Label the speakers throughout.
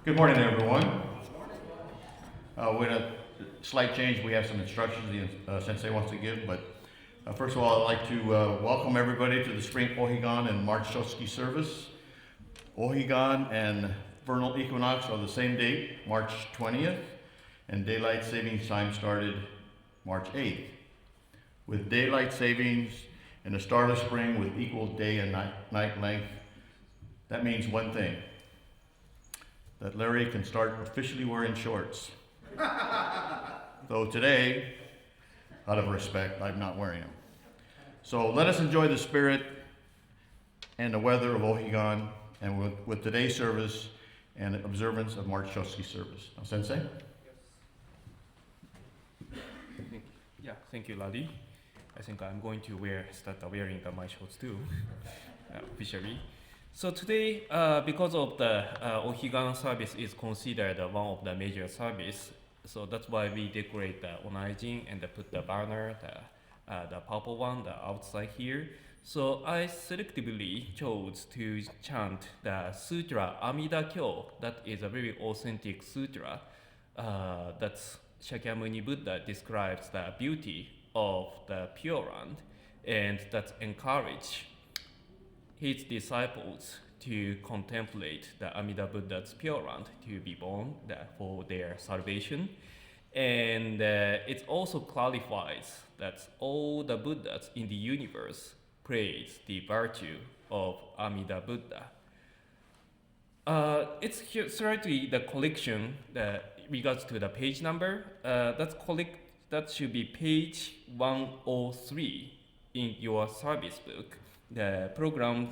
Speaker 1: Good morning, everyone. With a slight change, we have some instructions the sensei wants to give, but first of all, I'd like to welcome everybody to the spring Ohigan and March Shotsuki service. Ohigan and vernal equinox are the same date, March 20th, and daylight savings time started March 8th. With daylight savings and a starless spring with equal day and night length, that means one thing, that Larry can start officially wearing shorts. Though today, out of respect, I'm not wearing them. So let us enjoy the spirit and the weather of Ohigan and with today's service and observance of March Shotsuki service. Now, Sensei?
Speaker 2: Thank you, Larry. I think I'm going to start wearing my shorts too, officially. So today, because of the Ohigan service is considered one of the major service, so that's why we decorate the Onaijin and put the banner, the purple one, the outside here. So I selectively chose to chant the sutra Amida-kyo. That is a very authentic sutra. That's Shakyamuni Buddha describes the beauty of the Pure Land, and that encourage his disciples to contemplate the Amida Buddha's Pure Land to be born for their salvation. And it also clarifies that all the Buddhas in the universe praise the virtue of Amida Buddha. It's here slightly the collection that regards to the page number. That should be page 103 in your service book. The program,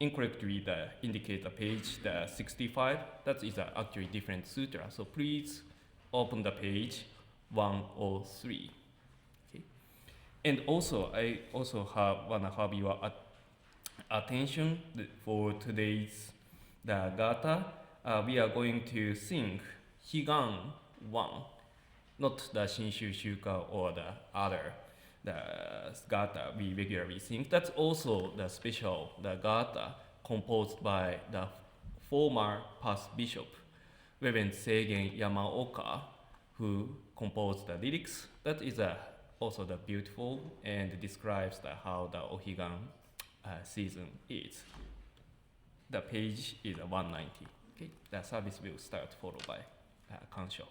Speaker 2: incorrectly indicate the page 65. That is actually different sutra. So please open the page 103. Okay. And also, I also wanna have your attention for today's the gata. We are going to sing Higan 1, not the Shinshu Shuka or the other the gata we regularly sing. That's also the special gata composed by the former past bishop, Reverend Seigen Yamaoka, who composed the lyrics. That is also the beautiful and describes how the Ohigan season is. The page is 190. Okay, the service will start followed by Gassho. Thank you.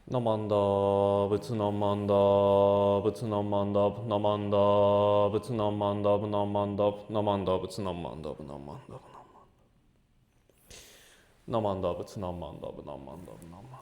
Speaker 3: Namanda, Butsu Namanda, Butsu Namanda, Namanda, Butsu Namanda, Namanda, Namanda, Butsu Namanda, Namanda, Namanda, Butsu Namanda, Namanda, Namanda.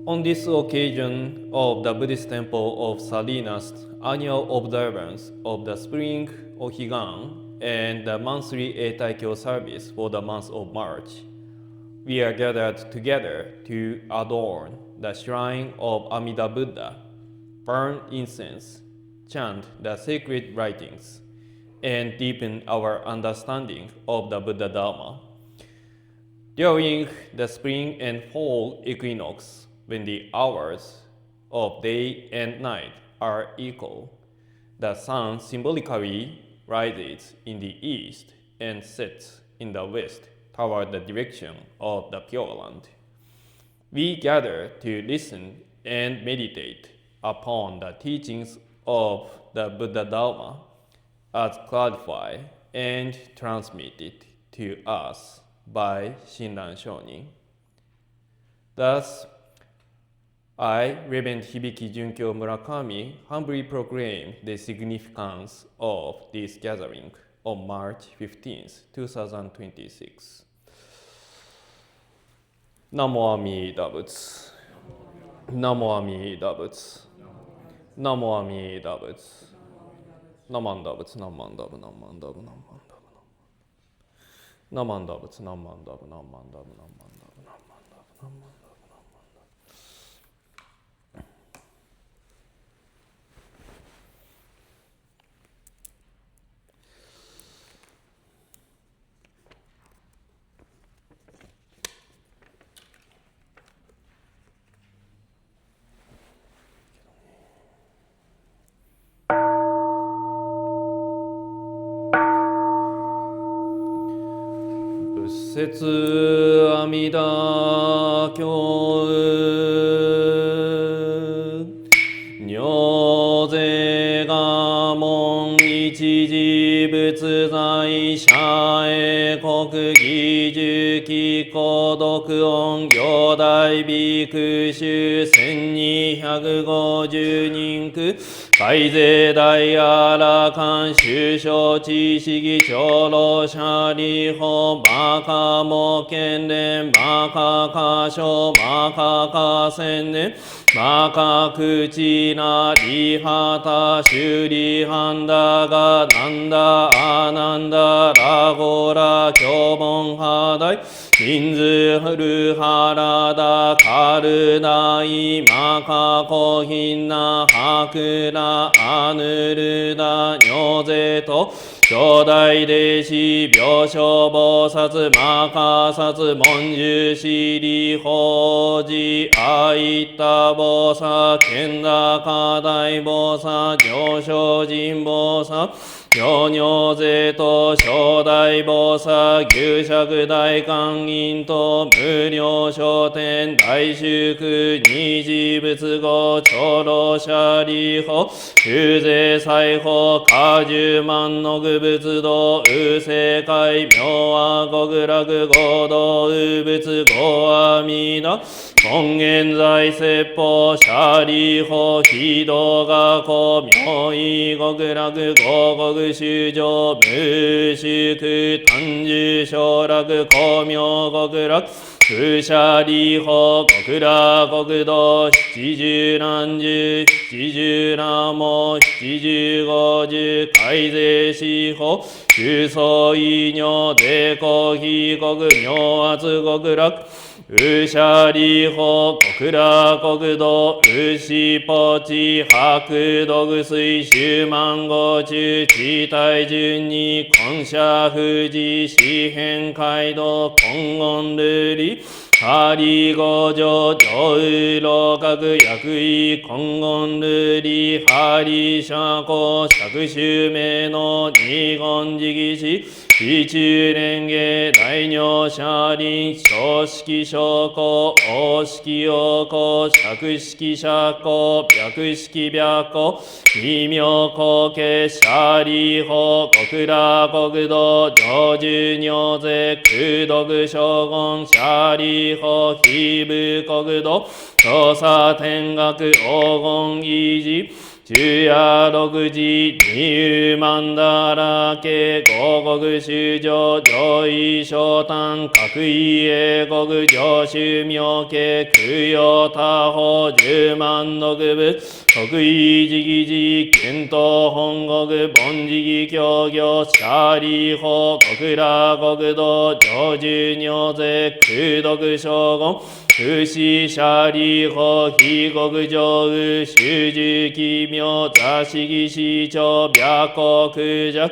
Speaker 3: On this occasion of the Buddhist temple of Salinas' annual observance of the spring Ohigan and the monthly Amida-kyo service for the month of March, we are gathered together to adorn the shrine of Amida Buddha, burn incense, chant the sacred writings, and deepen our understanding of the Buddha Dharma. During the spring and fall equinox, when the hours of day and night are equal, the sun symbolically rises in the east and sets in the west toward the direction of the Pure Land. We gather to listen and meditate upon the teachings of the Buddha Dharma as clarified and transmitted to us by Shinran Shonin. Thus, I, Reverend Hibiki Junkyo Murakami, humbly proclaim the significance of this gathering on March 15th, 2026. Namo Amida Butsu. Namo Amida Butsu. Namo Amida Butsu. Namanda Butsu, Namanda Butsu, Namanda Butsu, Namanda Butsu, Namanda Butsu, Namanda Butsu, Namanda Butsu. 説阿弥陀経如是我聞一時仏在社へ国義樹木孤独音行大比丘衆1250人区海税大阿羅漢修正知識長老舍利法マカモ剣伝マカカ書マカカ宣伝マカクチナリハタシュリハンダガナンダアナンダラゴラ教門ハダイミンズフルハラダカルダイマカコヒンナハクラアヌルダニョゼト兄弟弟子病床菩薩マカサツ文殊師利法寺アイタ菩薩剣高大菩薩上昇人菩薩妙如税と正大菩薩牛釈大観音と無量昇天大修苦二次仏語長老舍利法修税裁法果十万の具仏道右世界妙和極楽合道右仏合阿弥陀本現在説法舍利法非道学校妙意極楽合国修上無宿単樹昇楽光明極楽空舍利法極楽国道七十何十七十何も七十五十海税司法中層異尿税公非国妙圧極楽ウシャリホ国楽国土ウシポチ白土具水周万号中地帯順に根社富士四辺街道根言ルリハリ五条上右老閣薬位根言ルリハリ社交釈州名の二言直使非中蓮華大尿舎林小式小古大式王古釈式釈古白式白古微妙後継舍利法極楽国土上寿尿税空毒将軍舍利法非部国土調査天学黄金維持中夜六時二万ダラ家五国修上上位昇丹各位英国上州妙家供養他方十万の具物国位直事検討本国凡事教業舍利法極楽国土上寿尿税空毒将軍不死舍利法非国上右修十奇妙座敷市長白国弱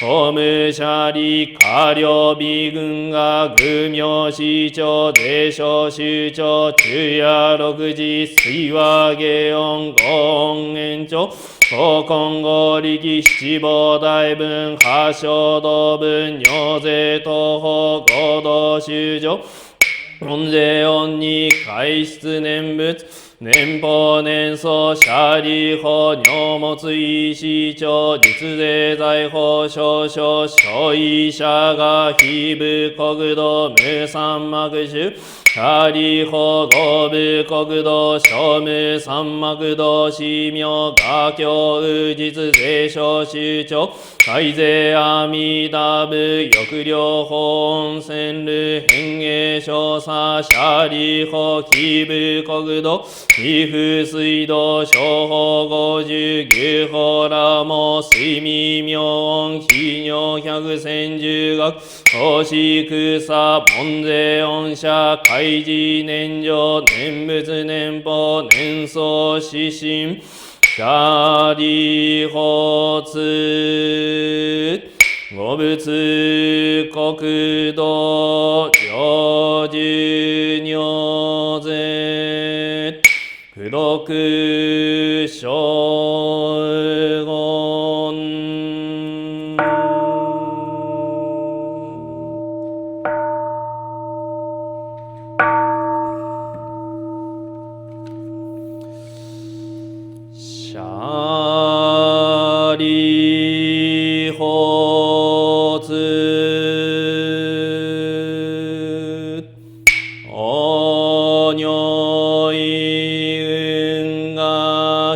Speaker 3: 法務者理下領美軍が愚名市長税所首長昼夜6時水和下音五音延長高今後力七宝大分八正道分尿税東方合同修上本税音に改出念仏年俸年相社理法尿物医師長実税財法少々所医者が非部国土無三幕主社理法合部国土庶無三幕土市名画教宇実税所首長改税阿弥陀部抑量法温泉流変営少佐社理法非部国土皮膚水道小法五十牛法ラモ睡眠妙音非尿百千十学法師草門税恩赦開示年上念仏年法年相指針社理法通五仏国土領寿尿税苦毒将言社理法通お如意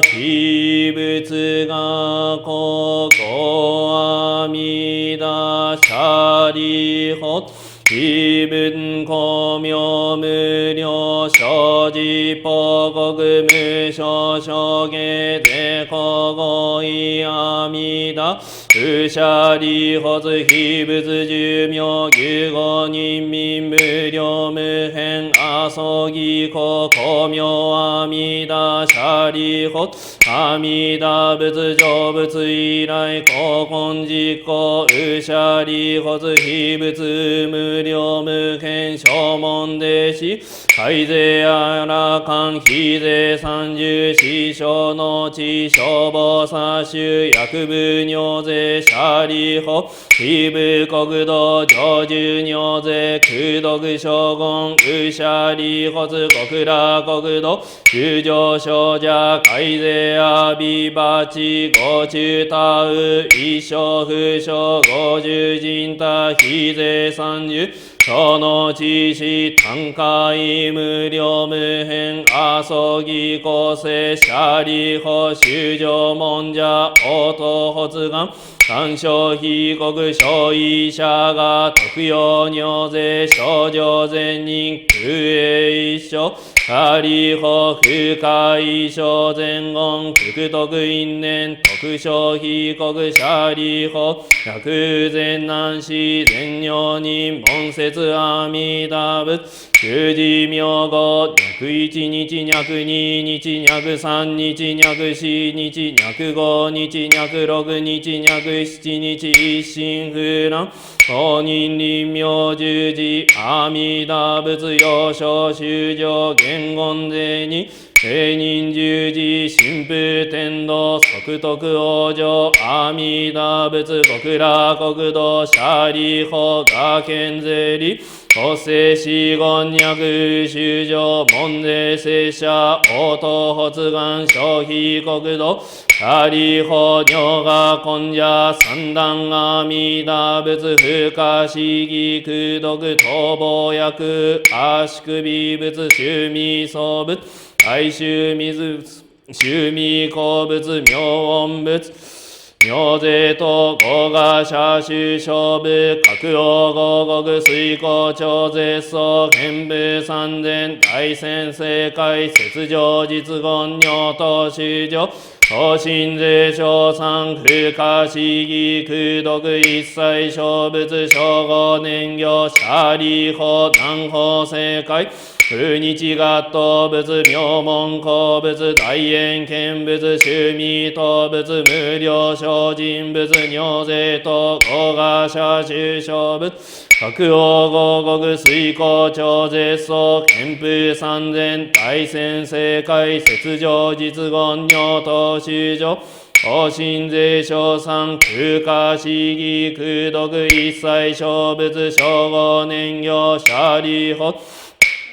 Speaker 3: 非仏がここ阿弥陀社理法非分公明無料生じ報告無償諸下税公合意阿弥陀不社理法非仏寿命牛語人民無料無変阿蘇義公公明阿弥陀社理法阿弥陀仏成仏以来公根実行不社理法非仏無料無変小門弟子改税あらかん非税三十四小の地消防査州薬部尿税社理法非部国土上寿尿税苦毒将軍不社理法極楽国土有上少者改税阿弥バチ五中他う一生不生五十人他非税三十その知識単価無料無変阿蘇義公正社理法修上門者応答発願単消被告小医者が特用尿税症状善人空営一生社理法不可以小前言福徳因縁特消被告社理法薬善難死善尿人門説阿弥陀仏十字名号脈一日脈二日脈三日脈四日脈五日脈六日脈七日一心不乱公認臨妙十字阿弥陀仏要所修上言言税に平人十字神父天道即徳往生阿弥陀仏極楽国土社理法が県税理発生死言脈修上門税聖者応答発願消費国土社理法如が根者三段阿弥陀仏不可思議苦毒逃亡薬足首仏修味僧仏大衆水修味鉱物妙音仏妙税と合賀社修勝部各王合国水耕徴税相変部三千大先生会雪上実言尿と修上東進税賞賛不可思議苦毒一切小仏称号年行社理法南法正解不日合当仏名門公仏大円見仏修弥等仏無量精進仏尿税等五賀社修正仏各王合国水光超絶相憲風三千大仙正解雪上実言尿等修上方針税小三空化市議空毒一切小仏小五年行シャリホ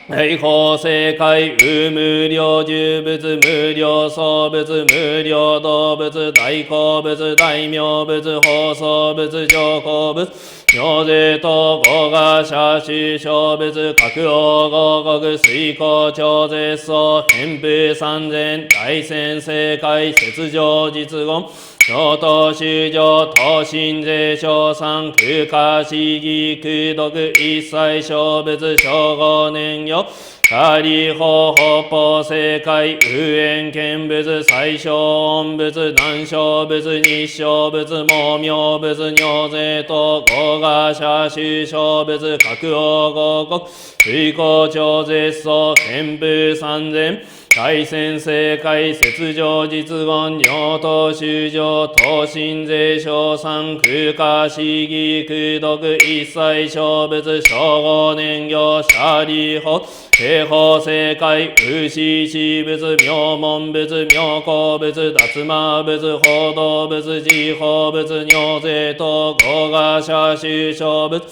Speaker 3: 大法正解無無量寿仏無量相仏無量道仏大好仏大名仏法相仏上皇仏妙税等五賀社修小仏各王合国水光超絶相憲風三千大仙正解雪上実言上等修上等身税小三空化市議空毒一切小仏小五年行仮法北方正解無縁見仏最小音仏南小仏日小仏無明仏尿税等五賀社修小仏各王合国水光超絶相憲風三千大仙正解雪上実言尿等修上等身税小三空化市議空毒一切小仏小五年行シャリホ平法正解無視地仏妙門仏妙高仏脱魔仏報道仏自法仏尿税等五賀社修正仏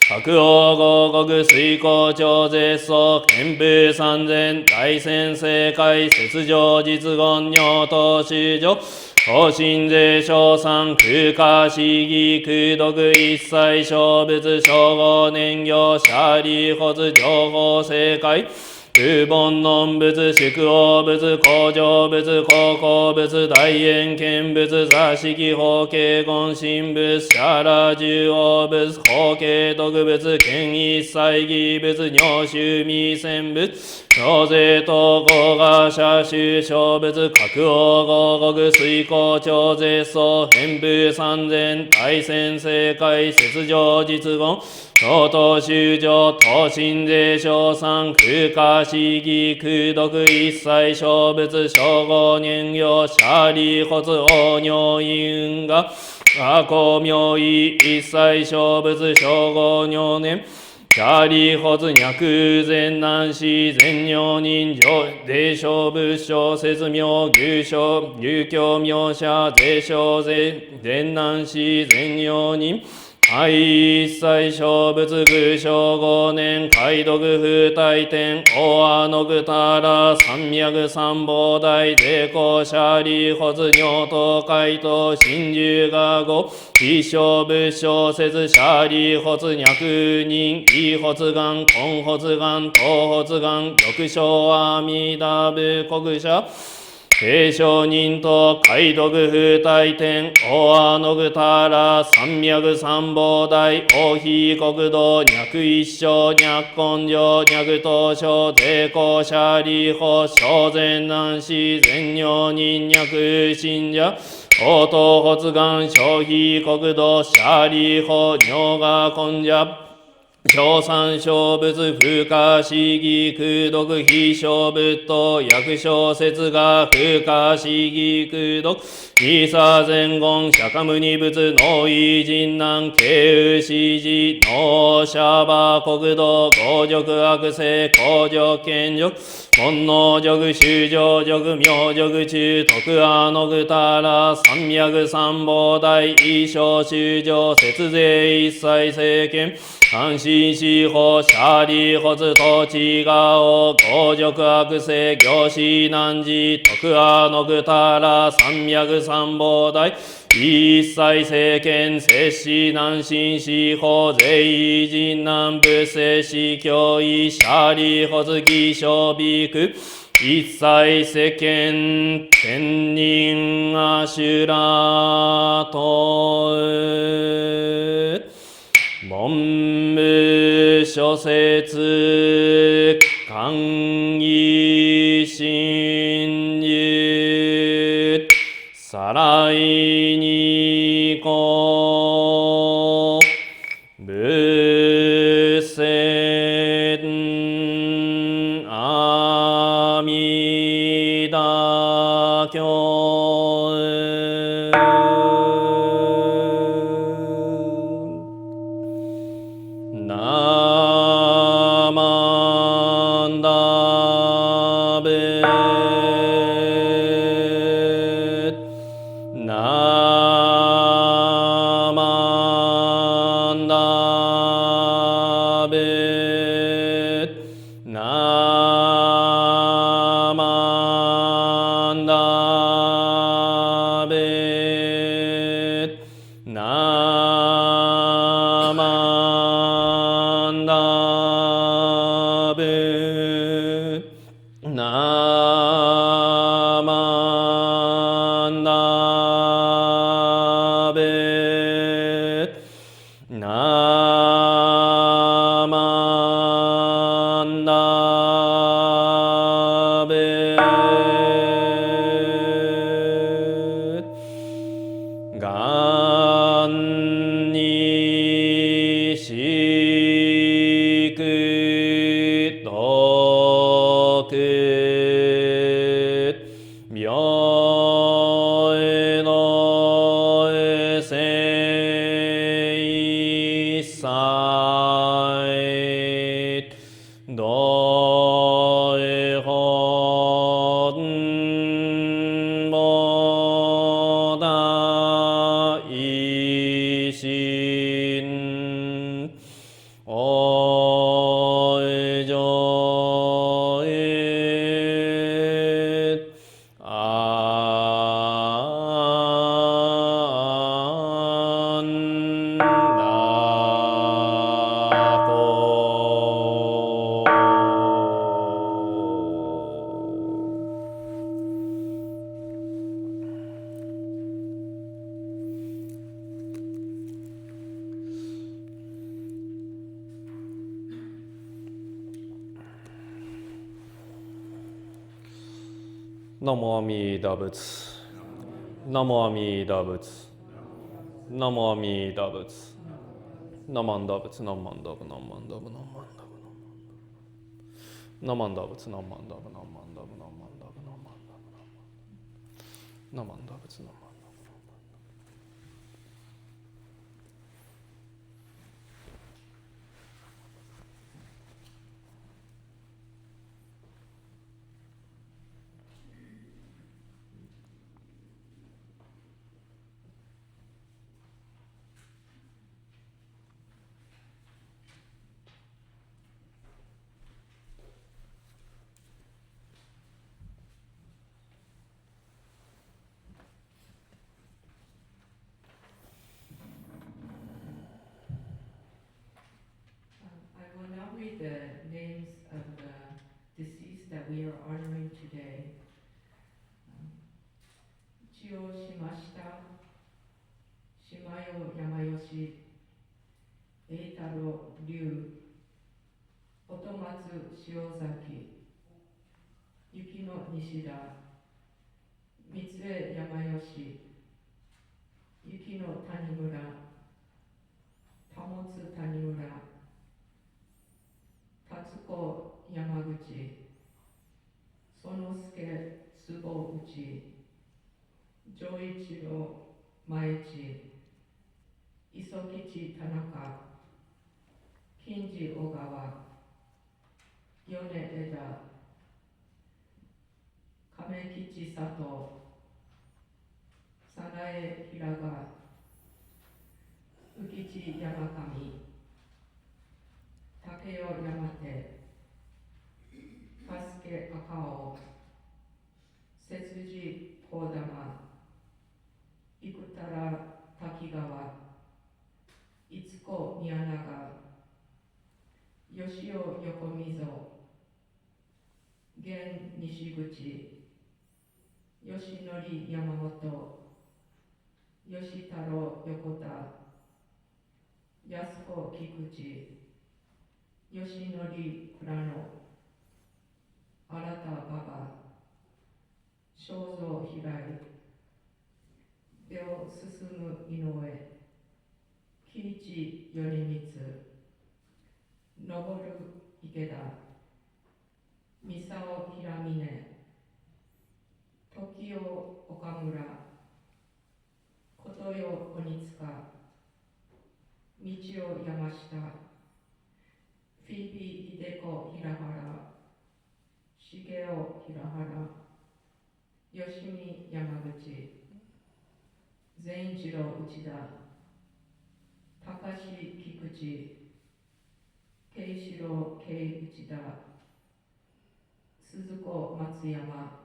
Speaker 3: 各王合国水光超絶相憲風三千大仙正解雪上実言尿等修上方針税小三空化市議空毒一切小仏小五年行シャリホズ情報正解空本論仏宿王仏工場仏高校仏大円見仏座敷法慶言神仏シャラ十王仏法慶特仏権一切義仏尿臭未戦仏尿税等五賀社修正仏各王合国水光超絶相憲風三千大仙正解雪上実言上等修上等身税小三空化市議空毒一切小仏小五年行シャリホツ王尿因が阿公名医一切小仏小五尿年シャリホツ脈前南市全尿人上霊小仏小説名牛小牛教名者税小税前南市全尿人一切小仏具小五年解読風大天大阿の具たら三脈三宝大税公シャリホツ尿等解答真珠が五一小仏小説シャリホツ脈人異発願根発願東発願六小阿弥陀仏国者平上人と解読風大天大阿の具たら三脈三宝大大非国土脈一生脈根上脈東小税公シャリホ小前南市全尿人脈信者応答発願小非国土シャリホ尿が根者小三小仏風化市議空毒非小仏と薬小説が風化市議空毒二差前言釈迦牟尼仏能異人難慶宇史事能シャバ国土強辱悪性公辱権辱門能辱修上辱明辱中徳阿の具たら三脈三宝大一小修上節税一切政権安心司法シャリホツ土地がお強辱悪性行使難事徳阿の具たら三脈三宝大一切政権摂氏難心司法税人難仏摂氏教義シャリホツ義小美区一切世間天人アシュラト文部諸説寛義真理さらいにこ仏戦ナモアミダ仏。ナモアミダ仏。ナモアミダ仏。ナマンダ仏。ナマンダブ。ナマンダブ。ナマンダブ。ナマンダ仏。ナマンダブ。ナマンダブ。ナマンダブ。ナマンダブ。ナマンダブ。ナマンダ仏。ナマンダブ。
Speaker 4: I will now read the names of the deceased that we are honoring today. 一応しました。島代山吉、栄太郎龍、音松塩崎、雪野西田、三江山吉、雪野谷村、保津谷村、達子山口、園助坪内、上一郎前地、磯吉田中、金次小川、米枝、亀吉佐藤、早苗平賀、浮地山上、竹代山手、加助赤尾、摂津大玉、生田滝川、いつこ宮永、吉尾横溝、現西口、吉典山本、吉太郎横田、安子菊池、吉典倉野、新田馬場、正蔵平井、秒進む井上、喜一米光、昇る池田、三沢平峰、時代岡村、ことよ鬼塚、道代山下、フィービー秀子平原、重雄平原、吉見山口、善一郎内田、高志菊池、慶四郎慶内田、鈴子松山、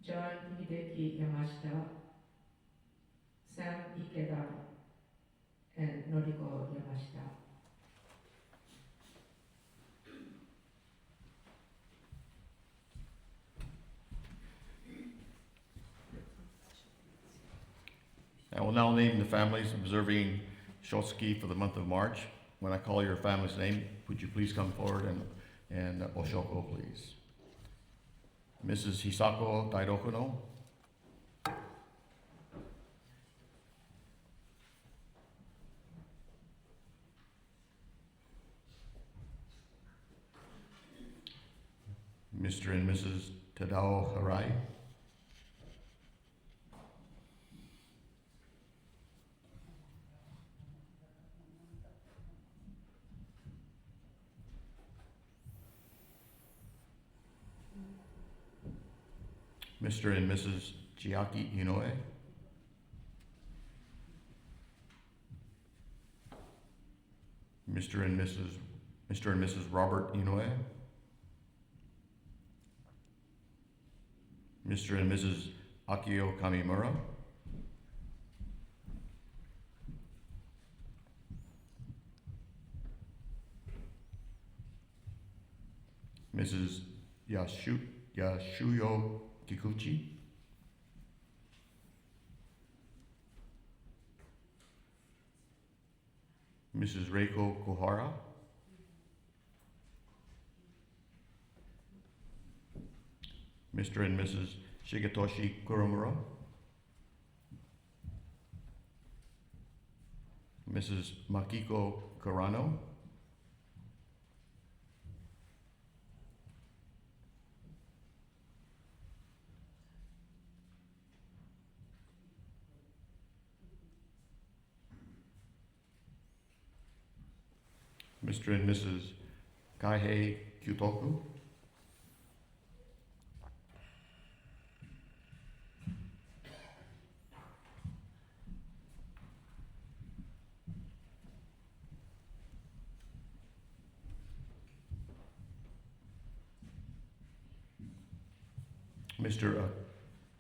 Speaker 4: ジョン秀樹山下、サン池田、のりこ山下。
Speaker 1: I will now name the families observing Shotsuki for the month of March. When I call your family's name, would you please come forward and Oshoko, please. Mrs. Hisako Daidokono. Mr. and Mrs. Tadao Harai. Mr. and Mrs. Chiaki Inoue. Mr. and Mrs. Robert Inoue. Mr. and Mrs. Akio Kamimura. Mrs. Yashuyo Kikuchi. Mrs. Reiko Kohara. Mr. and Mrs. Shigetoshi Kuromura. Mrs. Makiko Karano. Mr. and Mrs. Kaihei Kyutoku. Mr.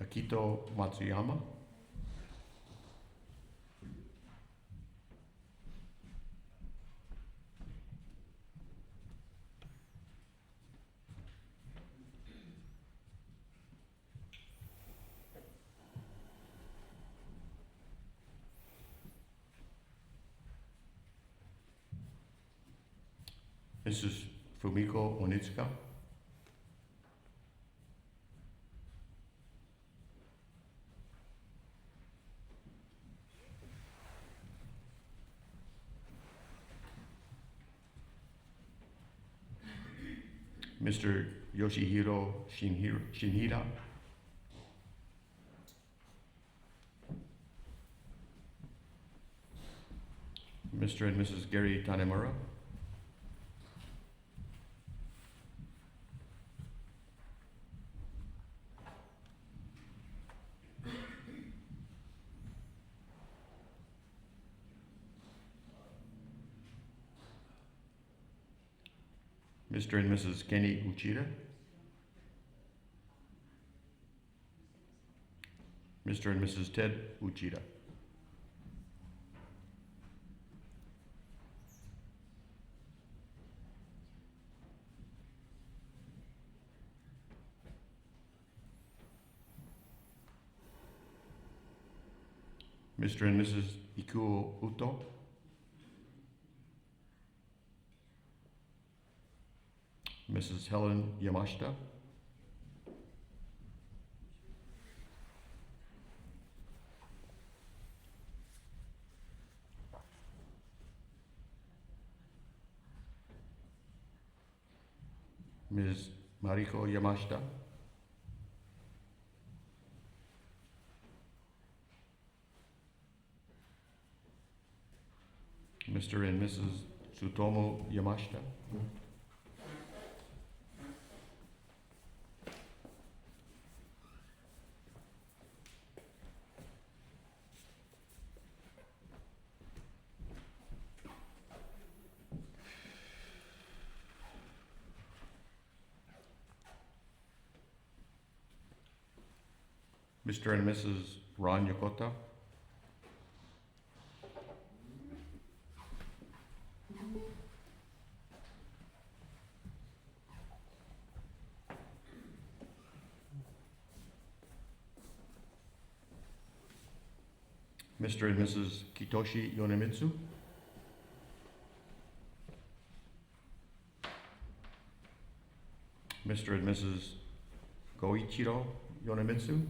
Speaker 1: Akito Matsuyama. Mrs. Fumiko Onitsuka. Mr. Yoshihiro Shinhira. Mr. and Mrs. Gary Tanemura. Mr. and Mrs. Kenny Uchida. Mr. and Mrs. Ted Uchida. Mr. and Mrs. Ikuo Uto. Mrs. Helen Yamashita. Ms. Mariko Yamashita. Mr. and Mrs. Tsutomu Yamashita. Mr. and Mrs. Ron Yokota. Mr. and Mrs. Kitoshi Yonemitsu. Mr. and Mrs. Goichiro Yonemitsu.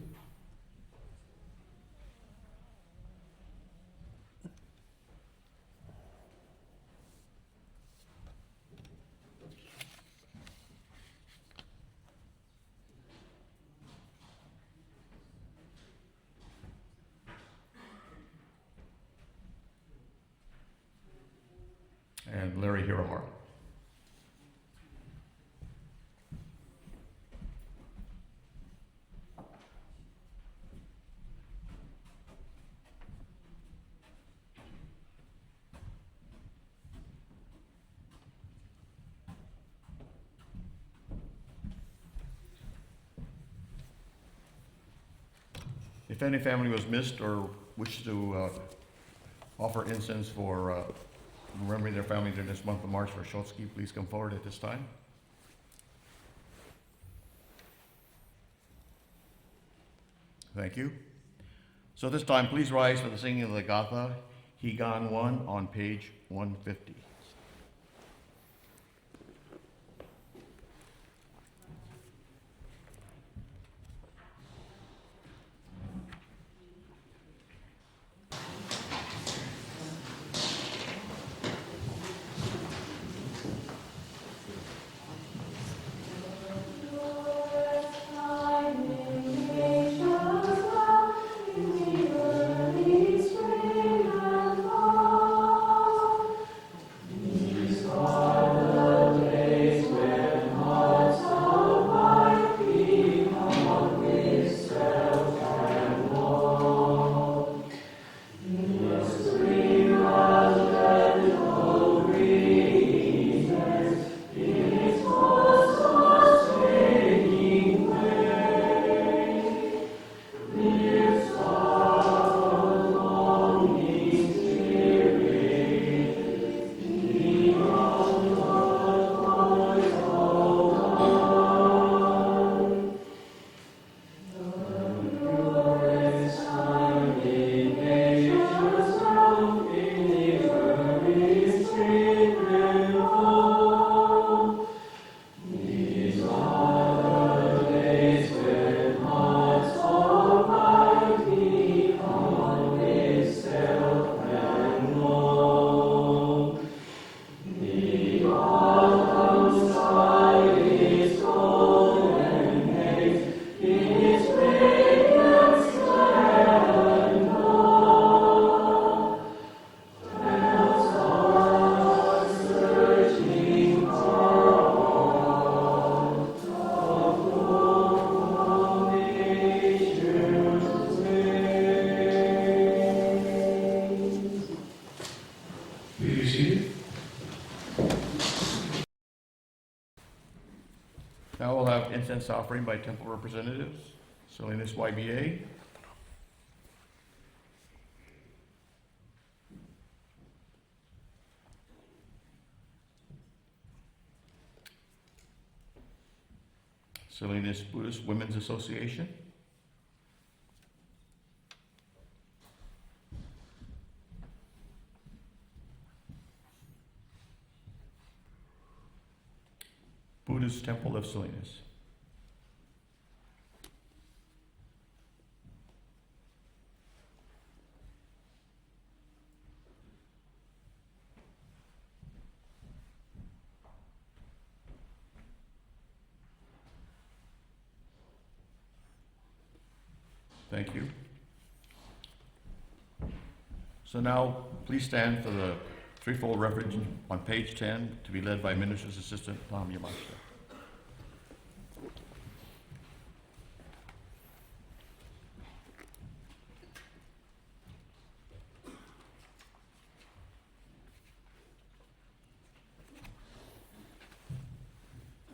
Speaker 1: And Larry Hirohara. If any family was missed or wishes to offer incense for remembering their family during this month of March for Shotsuki, please come forward at this time. Thank you. So at this time, please rise for the singing of the Gatha, Ohigan 1 on page 150. Now we'll have incense offering by temple representatives. Salinas YBA. Salinas Buddhist Women's Association. Buddhist Temple of Salinas. Thank you. So now, please stand for the Threefold refuge on page 10 to be led by Minister's Assistant Tom Yamashita.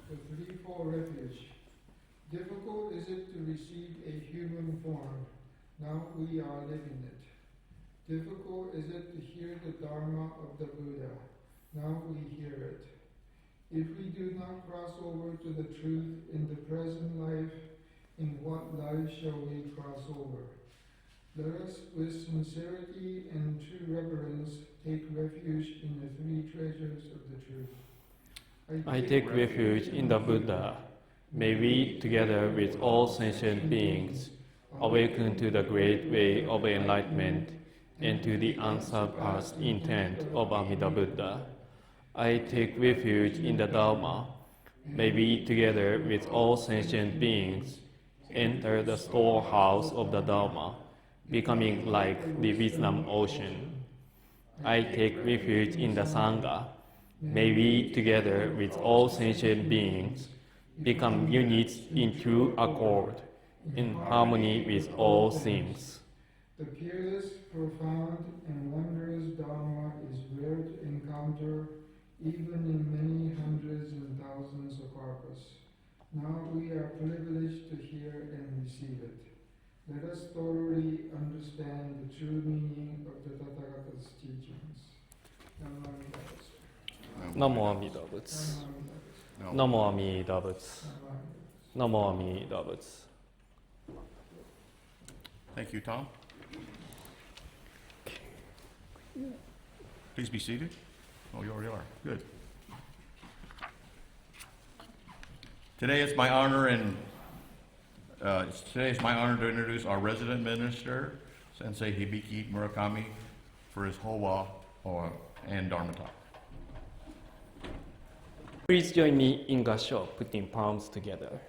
Speaker 5: The threefold refuge. Difficult is it to receive a human form. Now we are living it. Difficult is it to hear the Dharma of the Buddha. Now we hear it. If we do not cross over to the truth in the present life, in what life shall we cross over? Let us, with sincerity and true reverence, take refuge in the three treasures of the truth.
Speaker 3: I take refuge in the Buddha. May we, together with all sentient beings, awaken to the great way of enlightenment and to the unsurpassed intent of Amida-Buddha. I take refuge in the Dharma. May we, together with all sentient beings, enter the storehouse of the Dharma, becoming like the wisdom ocean. I take refuge in the Sangha. May we, together with all sentient beings, become units in true accord, in harmony with all things.
Speaker 5: The peerless, profound, and wondrous Dharma is rare to encounter even in many hundreds and thousands of karpas. Now we are privileged to hear and receive it. Let us thoroughly understand the true meaning of the Tathagata's teachings.
Speaker 3: Namo Amida Butsu. Namo Amida Butsu. Namo Amida Butsu.
Speaker 1: Thank you, Tom. Please be seated. Oh, you already are. Good. Today it's my honor to introduce our resident minister, Sensei Hibiki Murakami, for his Howa and Dharma talk.
Speaker 3: Please join me in Gassho, putting palms together.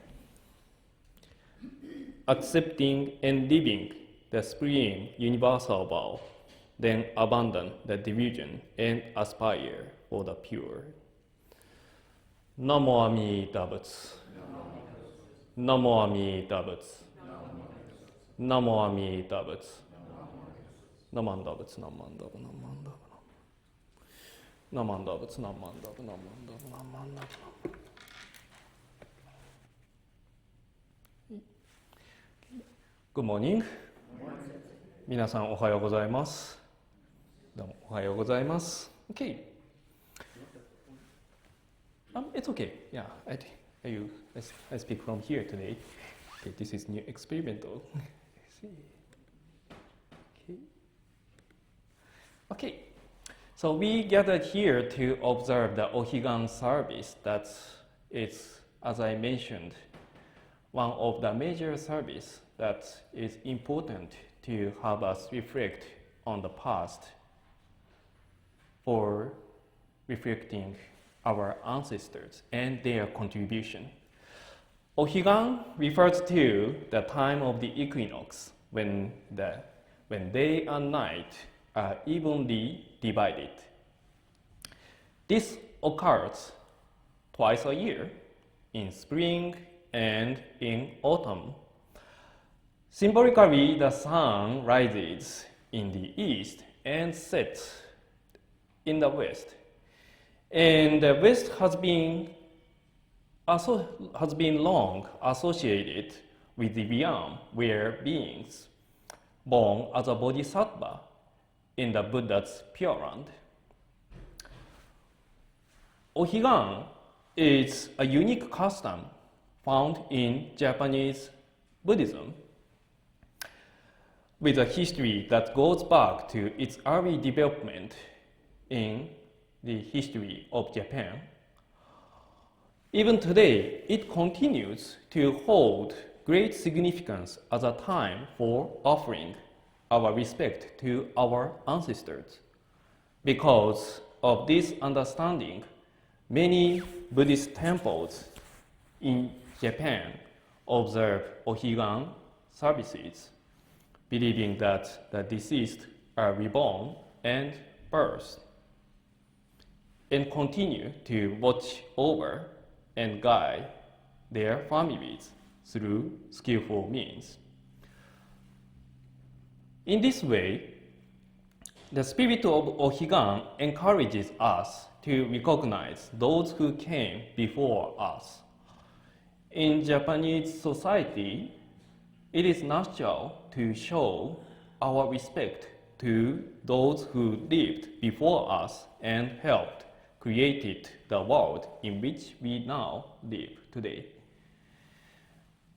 Speaker 3: Accepting and living the supreme universal vow, then abandon the division and aspire for the pure. Namo Amida Butsu. Namo Amida Butsu. Namo Amida Butsu. Namanda Butsu, Namanda Butsu, Namanda Butsu. Namanda Butsu, Namanda Butsu, Namanda Butsu, Namanda Butsu. Good morning. 皆さんおはようございます。どうもおはようございます。Okay. It's okay. Yeah, I speak from here today. Okay, this is new experimental. Okay. So we gathered here to observe the Ohigan service. That is, as I mentioned, one of the major service that is important to have us reflect on the past for reflecting our ancestors and their contribution. Ohigan refers to the time of the equinox when day and night are evenly divided. This occurs twice a year, in spring and in autumn. Symbolically, the sun rises in the east and sets in the west. And the west has been long associated with the realm where beings born as a bodhisattva in the Buddha's Pure Land. Ohigan is a unique custom found in Japanese Buddhism, with a history that goes back to its early development in the history of Japan. Even today, it continues to hold great significance as a time for offering our respect to our ancestors. Because of this understanding, many Buddhist temples in Japan observe Ohigan services, believing that the deceased are reborn and birthed. and continue to watch over and guide their families through skillful means. In this way, the spirit of Ohigan encourages us to recognize those who came before us. In Japanese society, it is natural to show our respect to those who lived before us and helped create the world in which we now live today.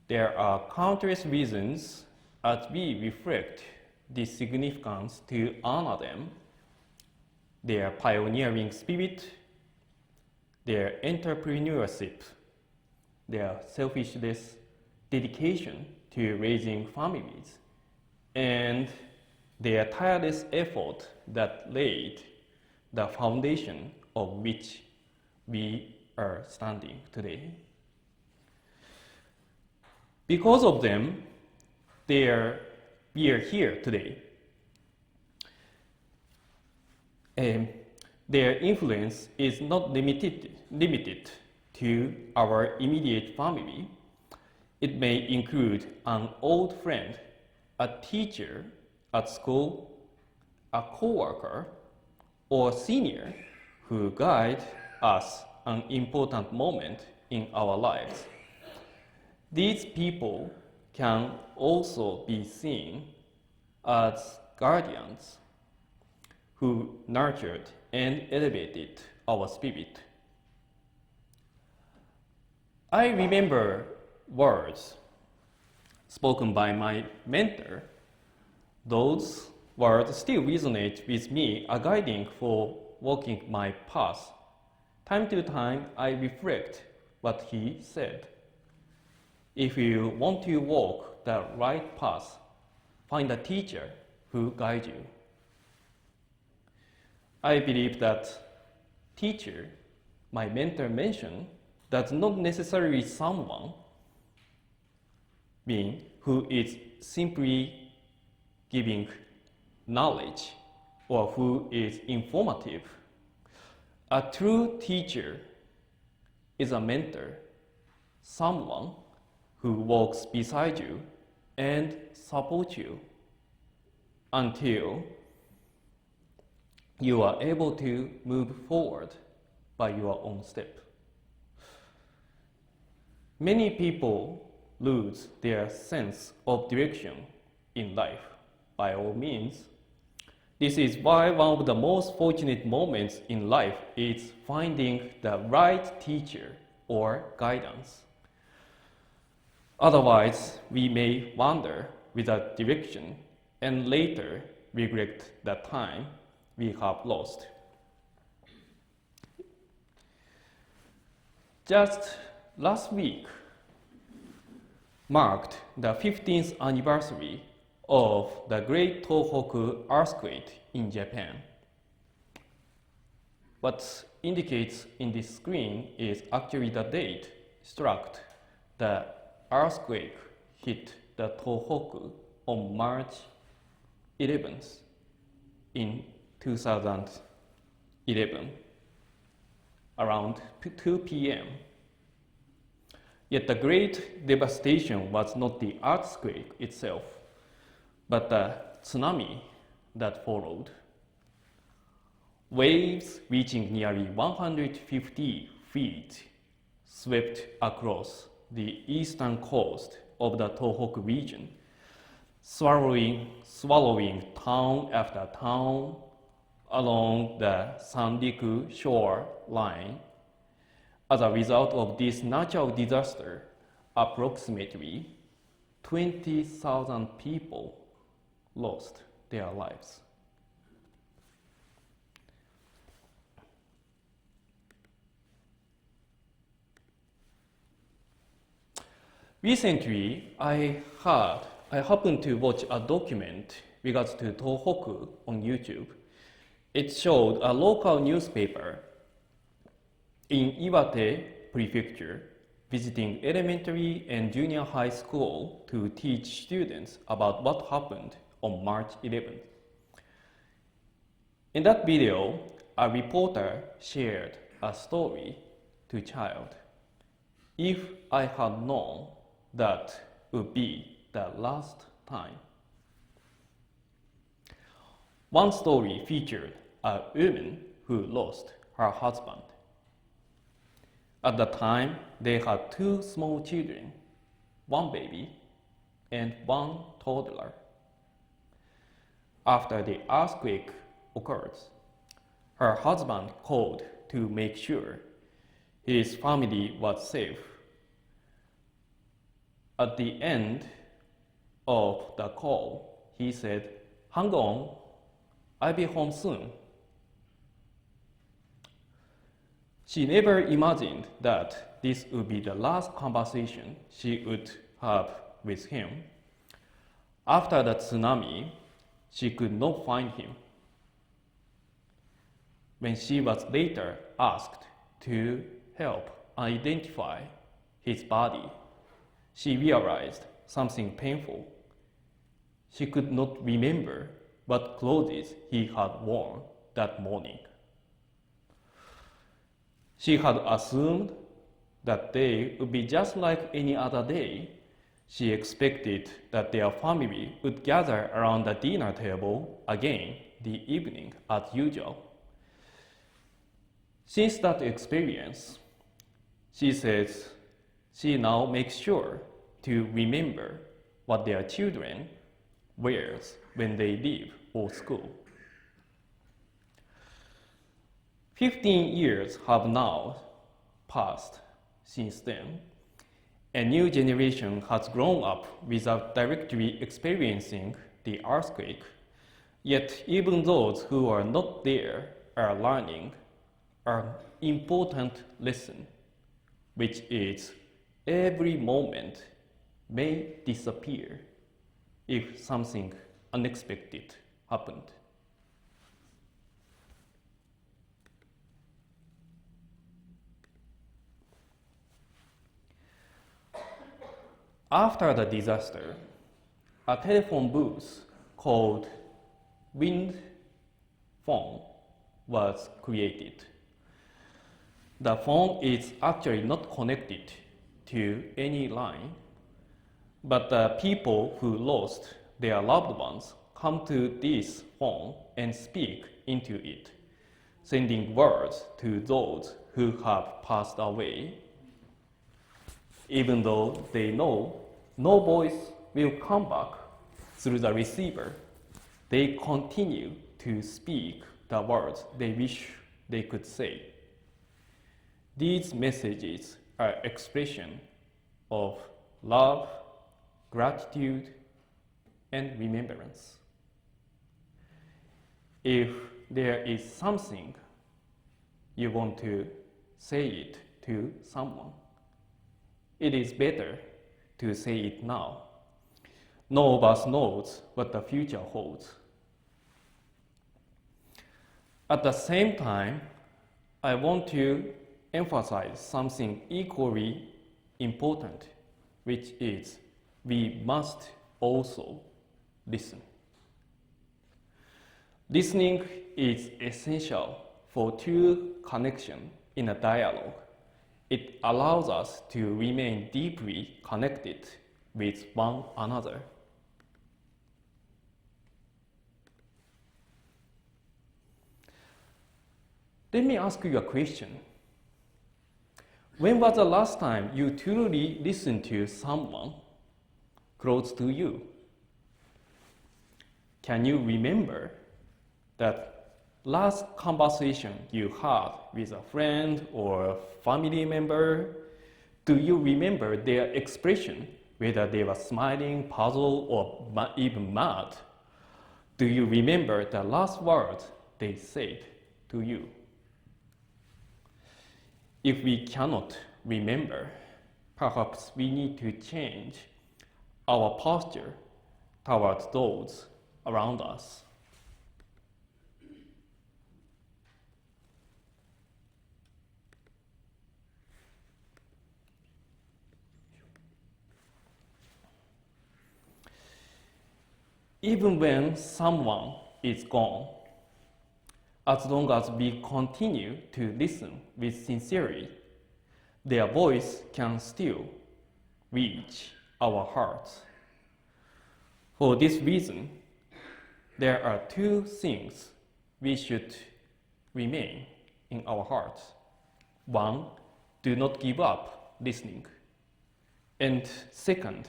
Speaker 3: There are countless reasons as we reflect this significance to honor them: their pioneering spirit, their entrepreneurship, their selfless dedication to raising families, and their tireless effort that laid the foundation of which we are standing today. Because of them, we are here today. Their influence is not limited to our immediate family. It may include an old friend, a teacher at school, a coworker, or senior who guide us an important moment in our lives. These people can also be seen as guardians who nurtured and elevated our spirit. I remember words spoken by my mentor. Those words still resonate with me, a guiding for walking my path. Time to time, I reflect what he said. If you want to walk the right path, find a teacher who guides you. I believe that teacher, my mentor mentioned, does not necessarily someone being who is simply giving knowledge or who is informative. A true teacher is a mentor, someone who walks beside you and supports you until you are able to move forward by your own step. Many people lose their sense of direction in life. By all means, this is why one of the most fortunate moments in life is finding the right teacher or guidance. Otherwise, we may wander without direction and later regret the time we have lost. Just last week marked the 15th anniversary of the Great Tohoku earthquake in Japan. What indicates in this screen is actually the date struck. The earthquake hit the Tohoku on March 11th in 2011, around 2 p.m. Yet the great devastation was not the earthquake itself, but the tsunami that followed. Waves reaching nearly 150 feet swept across the eastern coast of the Tohoku region, swallowing town after town along the Sanriku shoreline. As a result of this natural disaster, approximately 20,000 people lost their lives. Recently, I happened to watch a document regards to Tohoku on YouTube. It showed a local newspaper in Iwate Prefecture visiting elementary and junior high school to teach students about what happened on March 11th. In that video, a reporter shared a story to child. If I had known that would be the last time. One story featured a woman who lost her husband. At the time, they had 2 small children, 1 baby and 1 toddler. After the earthquake occurred, her husband called to make sure his family was safe. At the end of the call, he said, "Hang on, I'll be home soon." She never imagined that this would be the last conversation she would have with him. After the tsunami, she could not find him. When she was later asked to help identify his body, she realized something painful. She could not remember what clothes he had worn that morning. She had assumed that day would be just like any other day. She expected that their family would gather around the dinner table again the evening as usual. Since that experience, she says she now makes sure to remember what their children wear when they leave for school. 15 years have now passed since then. A new generation has grown up without directly experiencing the earthquake, yet even those who are not there are learning an important lesson, which is every moment may disappear if something unexpected happened. After the disaster, a telephone booth called wind phone was created. The phone is actually not connected to any line, but the people who lost their loved ones come to this phone and speak into it, sending words to those who have passed away. Even though they know no voice will come back through the receiver, they continue to speak the words they wish they could say. These messages are expression of love, gratitude, and remembrance. If there is something you want to say it to someone, it is better to say it now. None of us knows what the future holds. At the same time, I want to emphasize something equally important, which is we must also listen. Listening is essential for true connection in a dialogue. It allows us to remain deeply connected with one another. Let me ask you a question. When was the last time you truly listened to someone close to you? Can you remember that last conversation you had with a friend or a family member? Do you remember their expression, whether they were smiling, puzzled, or even mad? Do you remember the last words they said to you? If we cannot remember, perhaps we need to change our posture towards those around us. Even when someone is gone, as long as we continue to listen with sincerity, their voice can still reach our hearts. For this reason, there are two things we should remain in our hearts. One, do not give up listening. And second,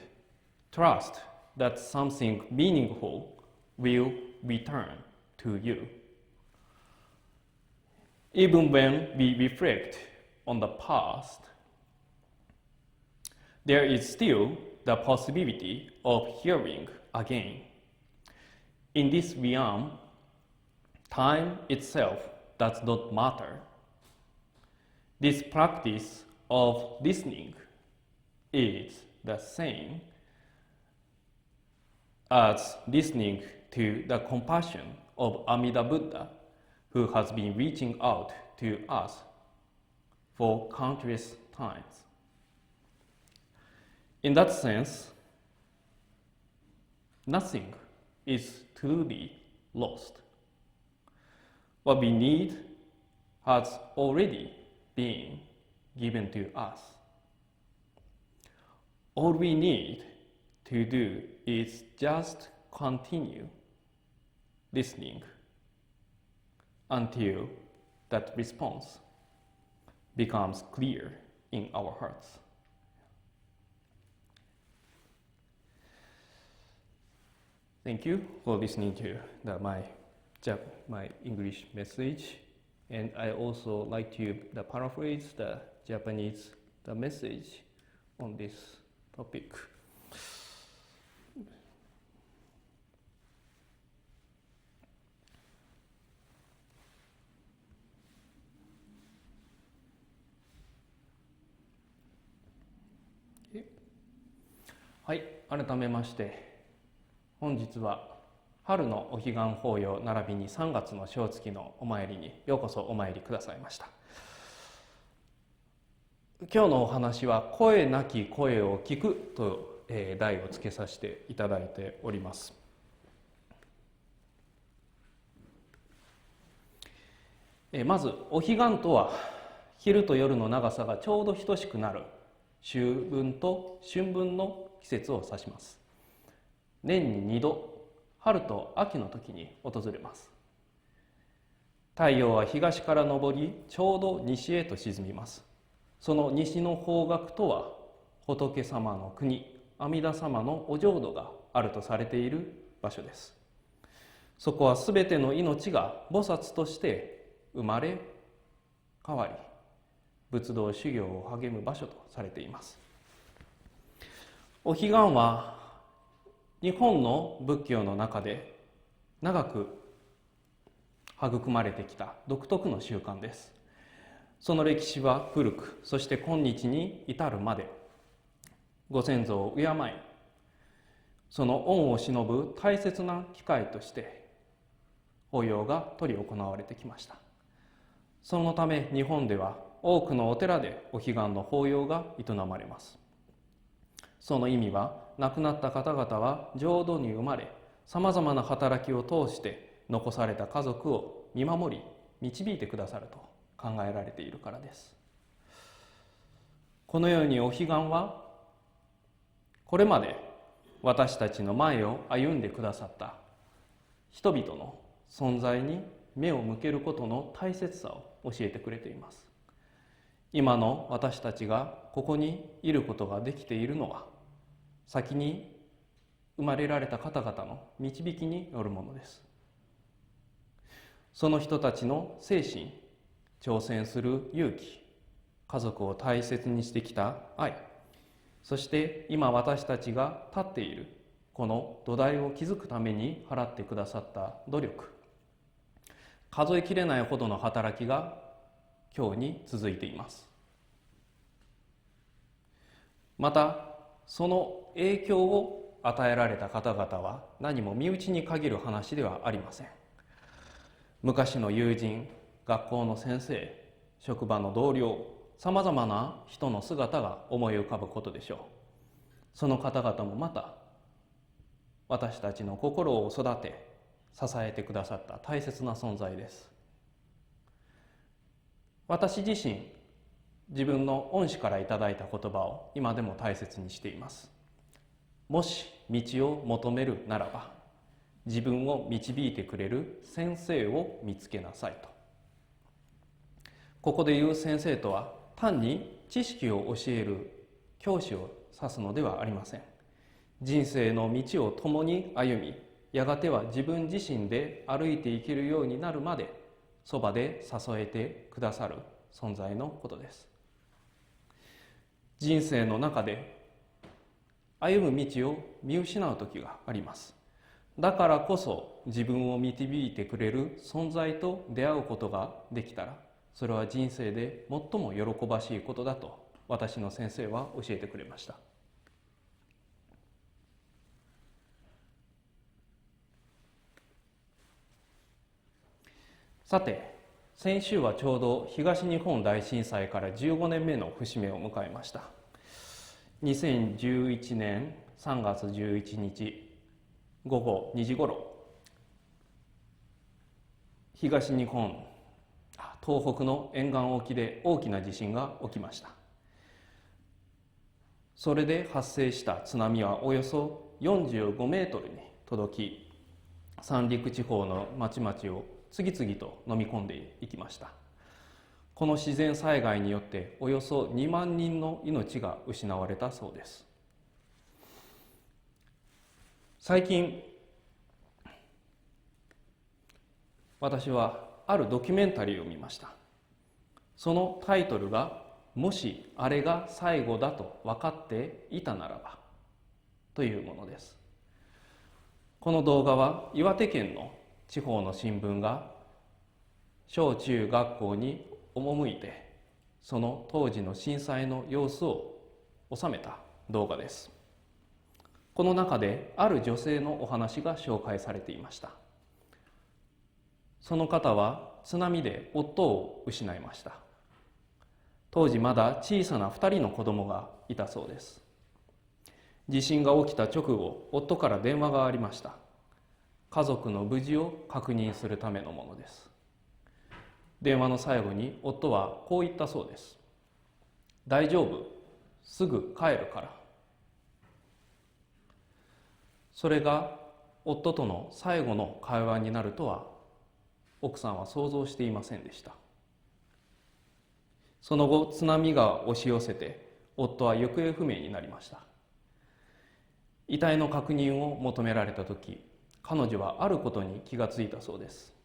Speaker 3: trust that something meaningful will return to you. Even when we reflect on the past, there is still the possibility of hearing again. In this realm, time itself does not matter. This practice of listening is the same as listening to the compassion of Amida Buddha, who has been reaching out to us for countless times. In that sense, nothing is truly lost. What we need has already been given to us. All we need to do is just continue listening until that response becomes clear in our hearts. Thank you for listening to my English message, and I also like to paraphrase the Japanese message on this topic.はい、改めまして本日は春のお彼岸法要並びに3月の小月のお参りにようこそお参りくださいました。今日のお話は声なき声を聞くと題をつけさせていただいております。まずお彼岸とは昼と夜の長さがちょうど等しくなる秋分と春分の季節を指します。年に2度、春と秋の時に訪れます。太陽は東から昇り、ちょうど西へと沈みます。その西の方角とは、仏様の国、阿弥陀様のお浄土があるとされている場所です。そこはすべての命が菩薩として生まれ変わり、仏道修行を励む場所とされています。お彼岸は日本の仏教の中で長く育まれてきた独特の習慣です。その歴史は古く、そして今日に至るまでご先祖を敬い、その恩を忍ぶ大切な機会として法要が執り行われてきました。そのため日本では多くのお寺でお彼岸の法要が営まれます。その意味は、亡くなった方々は浄土に生まれ、さまざまな働きを通して残された家族を見守り導いてくださると考えられているからです。このようにお彼岸はこれまで私たちの前を歩んでくださった人々の存在に目を向けることの大切さを教えてくれています。今の私たちがここにいることができているのは、先に生まれられた方々の導きによるものです。その人たちの精神、挑戦する勇気、家族を大切にしてきた愛、そして今私たちが立っているこの土台を築くために払ってくださった努力、数えきれないほどの働きが今日に続いています。またその影響を与えられた方々は何も身内に限る話ではありません。昔の友人、学校の先生、職場の同僚、さまざまな人の姿が思い浮かぶことでしょう。その方々もまた私たちの心を育て支えてくださった大切な存在です。私自身、自分の恩師からいただいた言葉を今でも大切にしています。もし道を求めるならば、自分を導いてくれる先生を見つけなさいと。ここで言う先生とは、単に知識を教える教師を指すのではありません。人生の道を共に歩み、やがては自分自身で歩いていけるようになるまで、そばで支えてくださる存在のことです。人生の中で歩む道を見失う時があります。だからこそ自分を導いてくれる存在と出会うことができたら、それは人生で最も喜ばしいことだと私の先生は教えてくれました。さて、先週はちょうど東日本大震災から15年目の節目を迎えました。2011年3月11日午後2時ごろ、東北の沿岸沖で大きな地震が起きました。それで発生した津波はおよそ45メートルに届き、三陸地方の町々を次々と飲み込んでいきました。この自然災害によっておよそ2万人の命が失われたそうです。最近、私はあるドキュメンタリーを見ました。そのタイトルが、もしあれが最後だと分かっていたならばというものです。この動画は岩手県の地方の新聞が小中学校に赴いて、その当時の震災の様子を収めた動画です。この中である女性のお話が紹介されていました。その方は津波で夫を失いました。当時まだ小さな2人の子供がいたそうです。地震が起きた直後、夫から電話がありました。家族の無事を確認するためのものです。電話の最後に夫はこう言ったそうです。大丈夫、すぐ帰るから。それが夫との最後の会話になるとは奥さんは想像していませんでした。その後、津波が押し寄せて夫は行方不明になりました。遺体の確認を求められたとき、彼女はあることに気がついたそうです。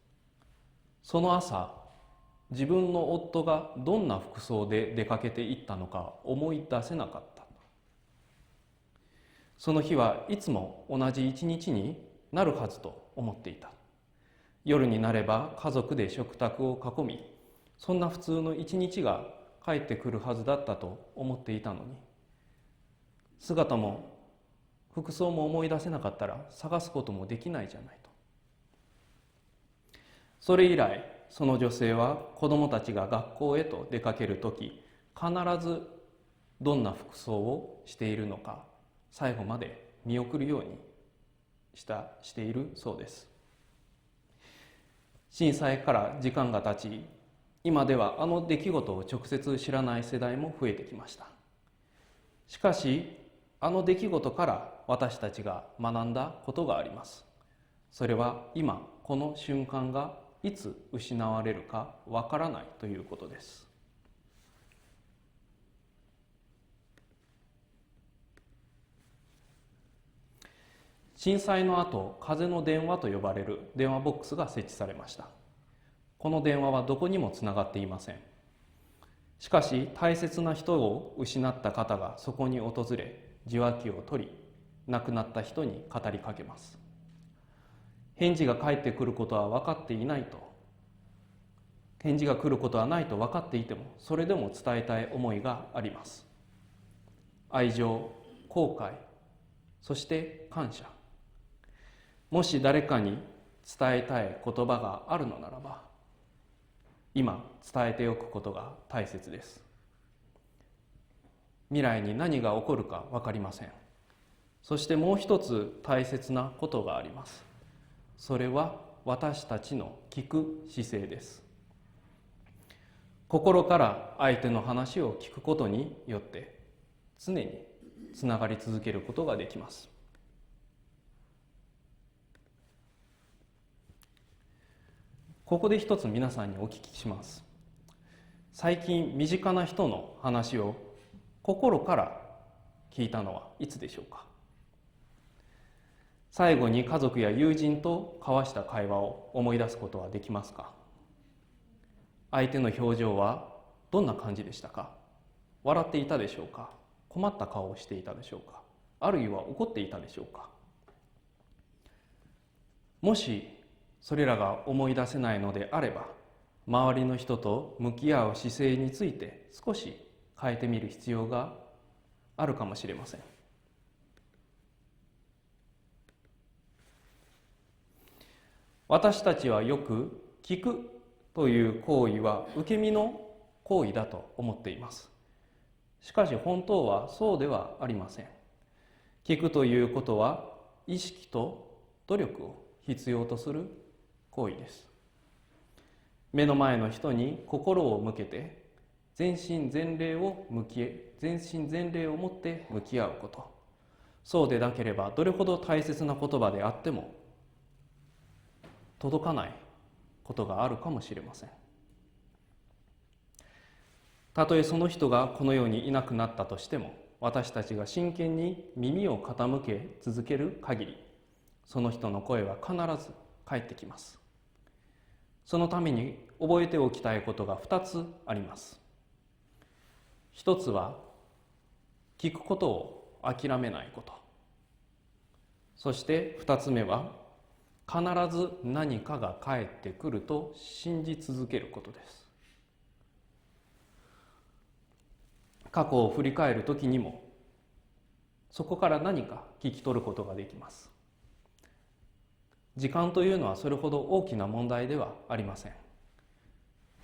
Speaker 3: その朝、自分の夫がどんな服装で出かけていったのか思い出せなかった。その日はいつも同じ一日になるはずと思っていた。夜になれば家族で食卓を囲み、そんな普通の一日が帰ってくるはずだったと思っていたのに、姿も服装も思い出せなかったら探すこともできないじゃないと。それ以来、その女性は子供たちが学校へと出かけるとき、必ずどんな服装をしているのか、最後まで見送るようにしているそうです。震災から時間が経ち、今ではあの出来事を直接知らない世代も増えてきました。しかし、あの出来事から私たちが学んだことがあります。それは今この瞬間がいつ失われるかわからないということです。震災の後、風の電話と呼ばれる電話ボックスが設置されました。この電話はどこにもつながっていません。しかし、大切な人を失った方がそこに訪れ、受話器を取り、亡くなった人に語りかけます。返事が返ってくることは分かっていないと、返事が来ることはないと分かっていても、それでも伝えたい思いがあります。愛情、後悔、そして感謝。もし誰かに伝えたい言葉があるのならば、今伝えておくことが大切です。未来に何が起こるか分かりません。そしてもう一つ大切なことがあります。それは私たちの聞く姿勢です。心から相手の話を聞くことによって常につながり続けることができます。ここで一つ皆さんにお聞きします。最近身近な人の話を心から聞いたのはいつでしょうか。最後に家族や友人と交わした会話を思い出すことはできますか。相手の表情はどんな感じでしたか。笑っていたでしょうか。困った顔をしていたでしょうか。あるいは怒っていたでしょうか。もしそれらが思い出せないのであれば、周りの人と向き合う姿勢について少し変えてみる必要があるかもしれません。私たちはよく聞くという行為は受け身の行為だと思っています。しかし本当はそうではありません。聞くということは意識と努力を必要とする行為です。目の前の人に心を向けて全身全霊を持って向き合うこと。そうでなければどれほど大切な言葉であっても届かないことがあるかもしれません。たとえその人がこの世にいなくなったとしても、私たちが真剣に耳を傾け続ける限り、その人の声は必ず返ってきます。そのために覚えておきたいことが2つあります。1つは聞くことを諦めないこと。そして2つ目は必ず何かが返ってくると信じ続けることです。過去を振り返るときにもそこから何か聞き取ることができます。時間というのはそれほど大きな問題ではありません。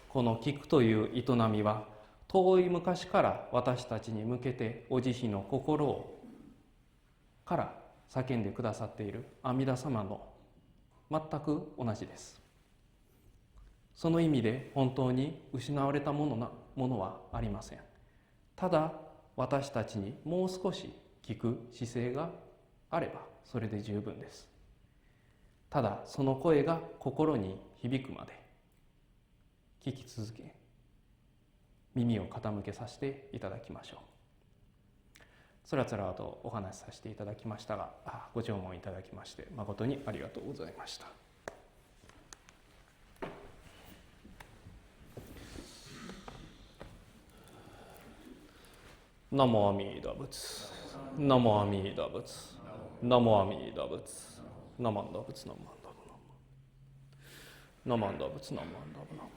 Speaker 3: この聞くという営みは遠い昔から私たちに向けてお慈悲の心をから叫んでくださっている阿弥陀様の全く同じです。その意味で本当に失われたものはありません。ただ私たちにもう少し聞く姿勢があればそれで十分です。ただその声が心に響くまで聞き続け、耳を傾けさせていただきましょう。つらつらとお話しさせていただきましたが、ご聴聞いただきまして誠にありがとうございました。ナモアミダ仏、ナモアミダ仏、ナモアミダ仏、ナマンダ仏、ナマンダブナマンダ仏、ナマンダブナマンダブ。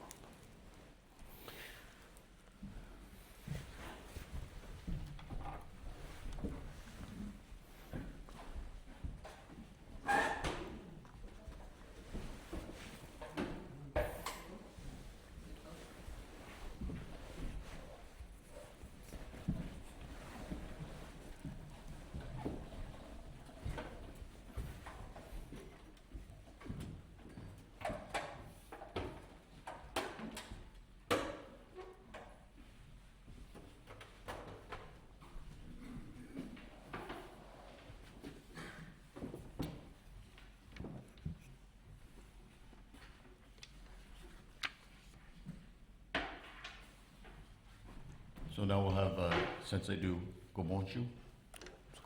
Speaker 1: So now we'll have Sensei do Gobonshu.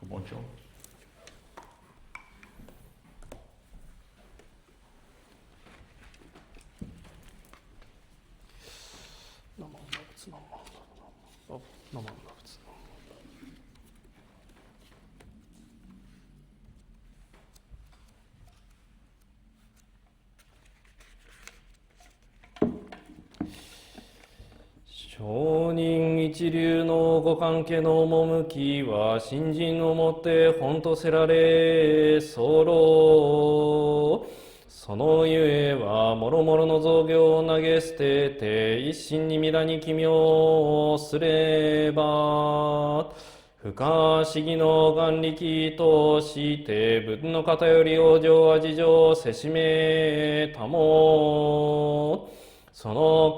Speaker 1: Gobonsho.
Speaker 3: 上人一流のご関係の趣は信心をもって本とせられ候。そのゆえはもろもろの造業を投げ捨てて一心に皆に奇妙をすれば不可思議の眼力として仏の方より往生は事情せしめたもその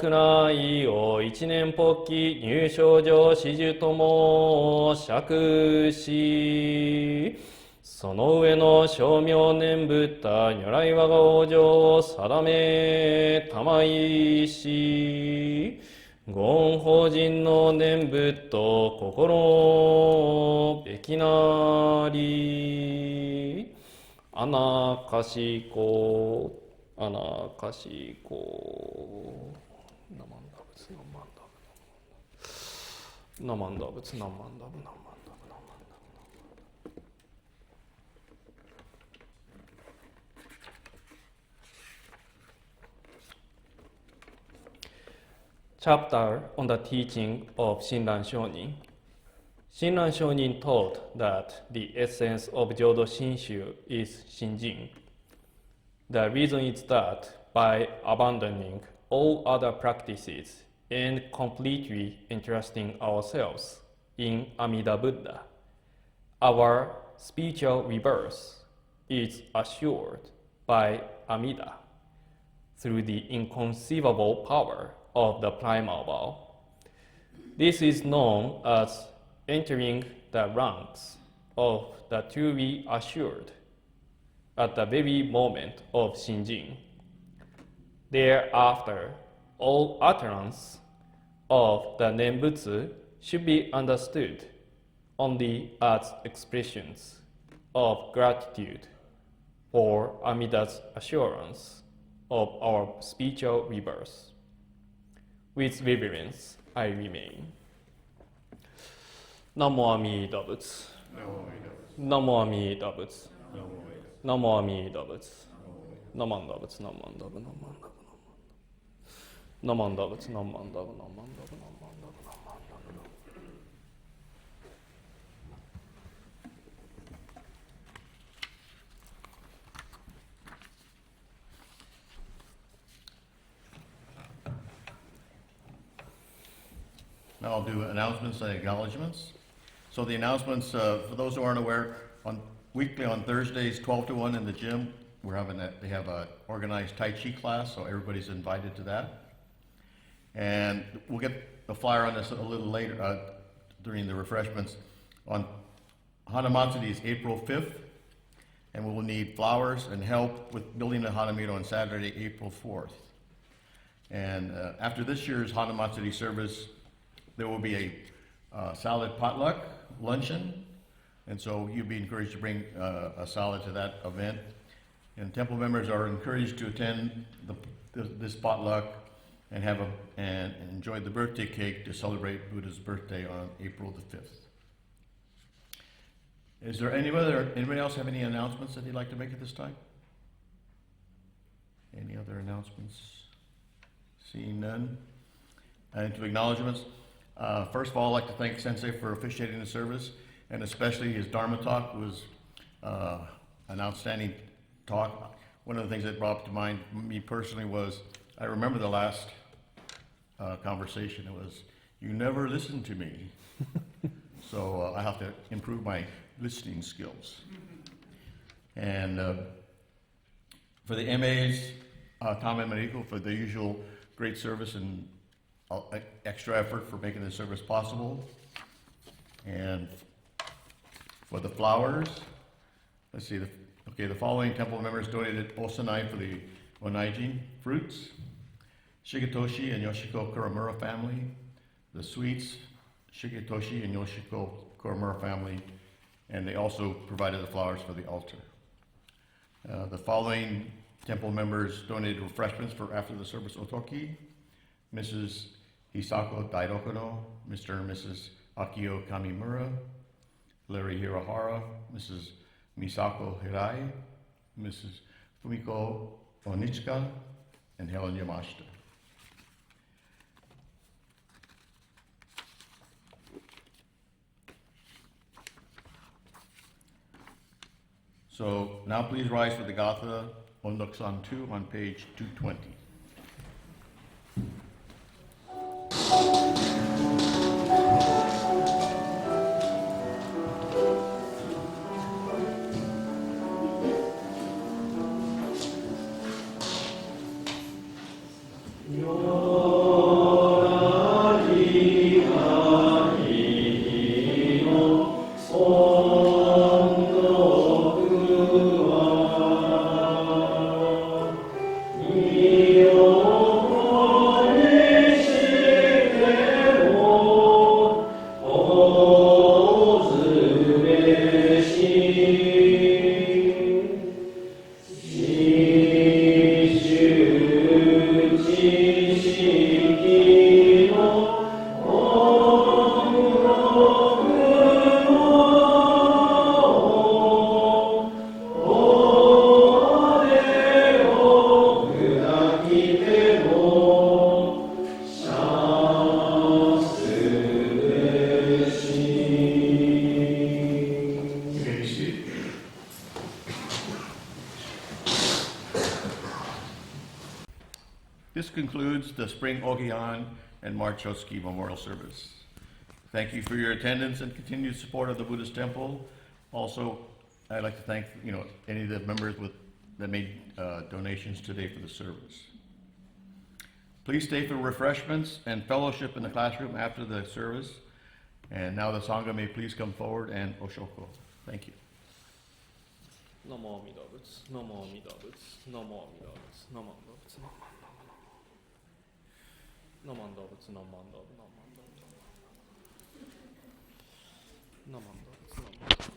Speaker 3: 位を一年発起入賞上始終とも釈し、その上の称名念仏他如来我が往生を定めたまいし、言法人の念仏と心べきなり、アナカシコアナカシコナマンダ仏ナマンダブナマンダ仏ナマンダブナマンダブナマンダブ。Chapter on the teaching of Shinran Shonin. Shinran Shonin taught that the essence of Jodo Shinshu is Shinjin. The reason is that by abandoning all other practices and completely entrusting ourselves in Amida Buddha, our spiritual rebirth is assured by Amida through the inconceivable power of the primal vow. This is known as entering the ranks of the truly assured at the very moment of Shinjin. Thereafter, all utterance of the Nenbutsu should be understood only as expressions of gratitude for Amida's assurance of our spiritual rebirth. With reverence, I remain. 南無阿弥陀仏。南無阿弥陀仏。南無阿弥陀仏。ナマンダ仏ナマンダブナマンダブナマンダブナマンダ仏ナマンダブナマンダブナマンダブナマンダブ。
Speaker 1: Now I'll do announcements and acknowledgements. So the announcements, for those who aren't aware, weekly on Thursdays, 12 to 1 in the gym, they have a organized Tai Chi class, so everybody's invited to that. And we'll get the flyer on this a little later during the refreshments. On Hanamatsuri is April 5th, and we will need flowers and help with building the Hanamiro on Saturday, April 4th. And after this year's Hanamatsuri service, there will be a salad potluck luncheon, and so you'd be encouraged to bring a salad to that event. And temple members are encouraged to attend this potluck and and enjoy the birthday cake to celebrate Buddha's birthday on April the 5th. Is there anybody else have any announcements that they'd like to make at this time? Any other announcements? Seeing none. And to acknowledgements. First of all, I'd like to thank Sensei for officiating the service, and especially his Dharma talk was an outstanding talk. One of the things that brought to mind me personally was, I remember the last conversation. It was, "You never listened to me." So I have to improve my listening skills. And for the MAs, Tom and Mariko, for the usual great service and extra effort for making this service possible. And for the flowers, let's see, the following temple members donated osanai for the onaijin fruits. Shigetoshi and Yoshiko Kuramura family. The sweets, Shigetoshi and Yoshiko Kuramura family. And they also provided the flowers for the altar. The following temple members donated refreshments for after the service otoki. Mrs. Hisako Dairokono, Mr. and Mrs. Akio Kamimura, Larry Hirohara, Mrs. Misako Hirai, Mrs. Fumiko Onichika, and Helen Yamashita. So now please rise for the Gatha Ondoksan 2 on page 220.
Speaker 5: Nam
Speaker 1: This concludes the Spring Ohigan and March Shotsuki Memorial Service. Thank you for your attendance and continued support of the Buddhist Temple. Also, I'd like to thank any of the members that made donations today for the service. Please stay for refreshments and fellowship in the classroom after the service. And now the Sangha may please come forward and Oshoko. Thank you.
Speaker 3: ナモアミダ仏、ナモアミダ仏、ナモアミダ仏、ナモアミダ仏、ナモアミダ仏、ナモアミダ仏、ナモアミダ仏、ナモアミダ仏、ナモアミダ仏、ナモアミダ仏。